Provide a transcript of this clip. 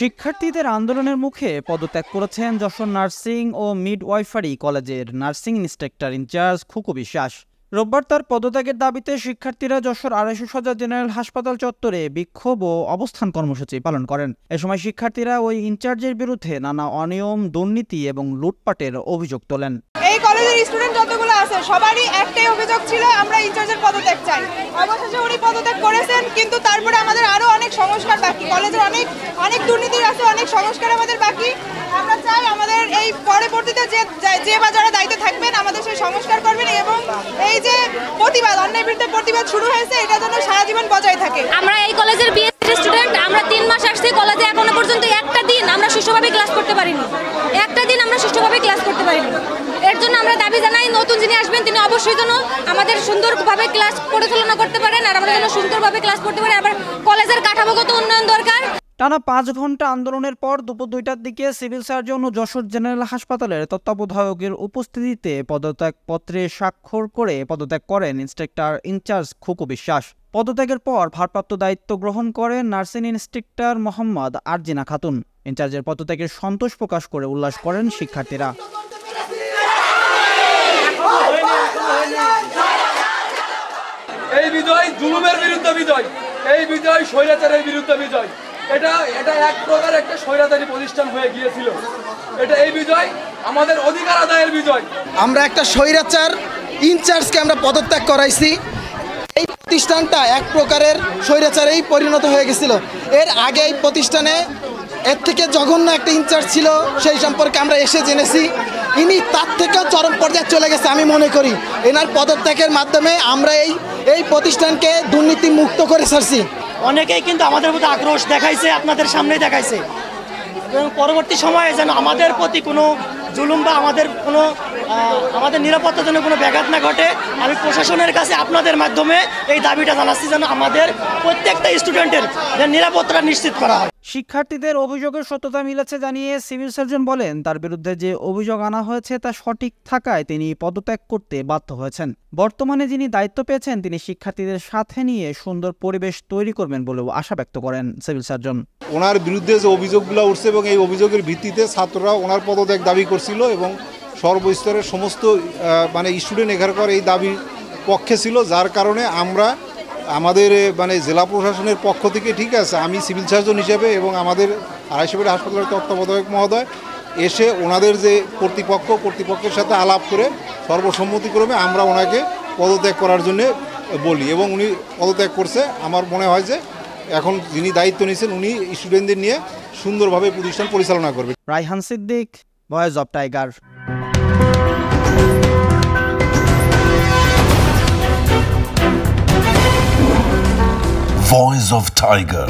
শিক্ষার্থীদের আন্দোলনের মুখে পদত্যাগ করেছেন যশোর নার্সিং ও মিডওয়াইফারি কলেজের নার্সিং ইন্সট্রাক্টর ইনচার্জ খুকু বিশ্বাস। রোববার তার পদত্যাগের দাবিতে শিক্ষার্থীরা যশোর ২৫০ সজ্জা জেনারেল হাসপাতাল চত্বরে বিক্ষোভ ও অবস্থান কর্মসূচি পালন করেন। এ সময় শিক্ষার্থীরা ওই ইনচার্জের বিরুদ্ধে নানা অনিয়ম, দুর্নীতি এবং লুটপাটের অভিযোগ তোলেন। এই কলেজের স্টুডেন্ট যতগুলো আছে সবারই একটাই অভিযোগ ছিল, আমরা ইনচার্জের পদত্যাগ চাই। অবশেষে উনি পদত্যাগ করেছেন, কিন্তু তারপরে আমাদের আরো অনেক সংস্কার বাকি। কলেজের অনেক দুর্নীতি আছে, অনেক সংস্কার আমাদের বাকি। আমরা চাই আমাদের এই পরবর্তীতে যে বা যারা দায়িত্বে থাকবেন আমাদের সেই সংস্কার করবেন, এবং এই যে প্রতিবাদ, অন্যায় বিরুদ্ধে প্রতিবাদ শুরু হয়েছে, এটা যেন সারা জীবন বজায় থাকে। আমরা এই কলেজের বিএসসি স্টুডেন্ট, আমরা 3 মাস আসছি কলেজে, এখনো পর্যন্ত একটা দিন আমরা সুষ্ঠুভাবে ক্লাস করতে পারিনি। এর জন্য আমরা দাবি জানাই, নতুন যিনি আসবেন তিনি অবশ্যই যেন আমাদের সুন্দরভাবে ক্লাস পরিচালনা করতে পারেন, আর আমরা যেন সুন্দরভাবে ক্লাস করতে পারি। আবার কলেজের কাঠামোগত উন্নয়ন দরকার। টানা ৫ ঘন্টা আন্দোলনের পর দুপুর ২টার দিকে সিভিল সার্জন ও যশোর জেনারেল হাসপাতালের তত্ত্বাবধায়কের উপস্থিতিতে পদত্যাগ পত্রে স্বাক্ষর করে পদত্যাগ করেন ইন্সট্রাক্টর ইনচার্জ খুকু বিশ্বাস। পদত্যাগের পর ভারপ্রাপ্ত দায়িত্ব গ্রহণ করেন নার্সিং ইন্সট্রাক্টর মোহাম্মদ আরজিনা খাতুন। ইনচার্জের পদত্যাগের সন্তোষ প্রকাশ করে উল্লাস করেন শিক্ষার্থীরা। এই বিজয় জুলুমের বিরুদ্ধে বিজয়, এই বিজয় স্বৈরাচারের বিরুদ্ধে বিজয়। এটা এক প্রকার একটা স্বৈরাচারী প্রতিষ্ঠান হয়ে গিয়েছিল। এই বিজয় আমাদের অধিকার আদায়ের বিজয়। আমরা একটা স্বৈরাচার ইনচার্জকে আমরা পদত্যাগ করাইছি। এই প্রতিষ্ঠানটা এক প্রকারের স্বৈরাচারেই পরিণত হয়ে গেছিল। এর আগে এই প্রতিষ্ঠানে এর থেকে জঘন্য একটা ইনচার্জ ছিল, সেই সম্পর্কে আমরা এসে জেনেছি। ইনি তার থেকেও চরম পর্যায়ে চলে গেছে। আমি মনে করি এনার পদত্যাগের মাধ্যমে আমরা এই প্রতিষ্ঠানকে দুর্নীতি মুক্ত করে ছাড়ছি। অনেকেই কিন্তু আমাদের প্রতি আক্রোশ দেখাইছে, আপনাদের সামনেই দেখাইছে, এবং পরবর্তী সময়ে যেন আমাদের প্রতি কোনো জুলুম বা আমাদের নিরাপত্তার জন্য কোনো ব্যাঘাত না ঘটে, আমি প্রশাসনের কাছে আপনাদের মাধ্যমে এই দাবিটা জানাচ্ছি, যেন আমাদের প্রত্যেকটা স্টুডেন্টের নিরাপত্তা নিশ্চিত করা হয়। শিক্ষার্থীদের অভিযোগের সত্যতা মিলেছে জানিয়ে সিভিল সার্জন বলেন, তার বিরুদ্ধে যে অভিযোগ আনা হয়েছে তা সঠিক থাকায় তিনি পদত্যাগ করতে বাধ্য হয়েছেন। বর্তমানে যিনি দায়িত্ব পেয়েছেন তিনি শিক্ষার্থীদের সাথে নিয়ে সুন্দর পরিবেশ তৈরি করবেন বলেও আশা ব্যক্ত করেন সিভিল সার্জন। ওনার বিরুদ্ধে যে অভিযোগগুলো উঠছে এবং এই অভিযোগের ভিত্তিতে ছাত্ররা ওনার পদত্যাগ দাবি করছিল, এবং সর্বস্তরের সমস্ত স্টুডেন্ট এখানকার এই দাবির পক্ষে ছিল, যার কারণে আমরা আমাদের জেলা প্রশাসনের পক্ষ থেকে, ঠিক আছে, আমি সিভিল সার্জন হিসেবে এবং আমাদের ২৫০ হাসপাতালের তত্ত্বাবধায়ক মহোদয় এসে ওনাদের যে কর্তৃপক্ষের সাথে আলাপ করে সর্বসম্মতিক্রমে আমরা ওনাকে পদত্যাগ করার জন্য বলি, এবং উনি পদত্যাগ করছে। আমার মনে হয় যে এখন যিনি দায়িত্ব নিয়েছেন উনি স্টুডেন্টদের নিয়ে সুন্দরভাবে প্রতিষ্ঠান পরিচালনা করবেন। Raihan Siddique, voice of tiger. Voice of Tiger.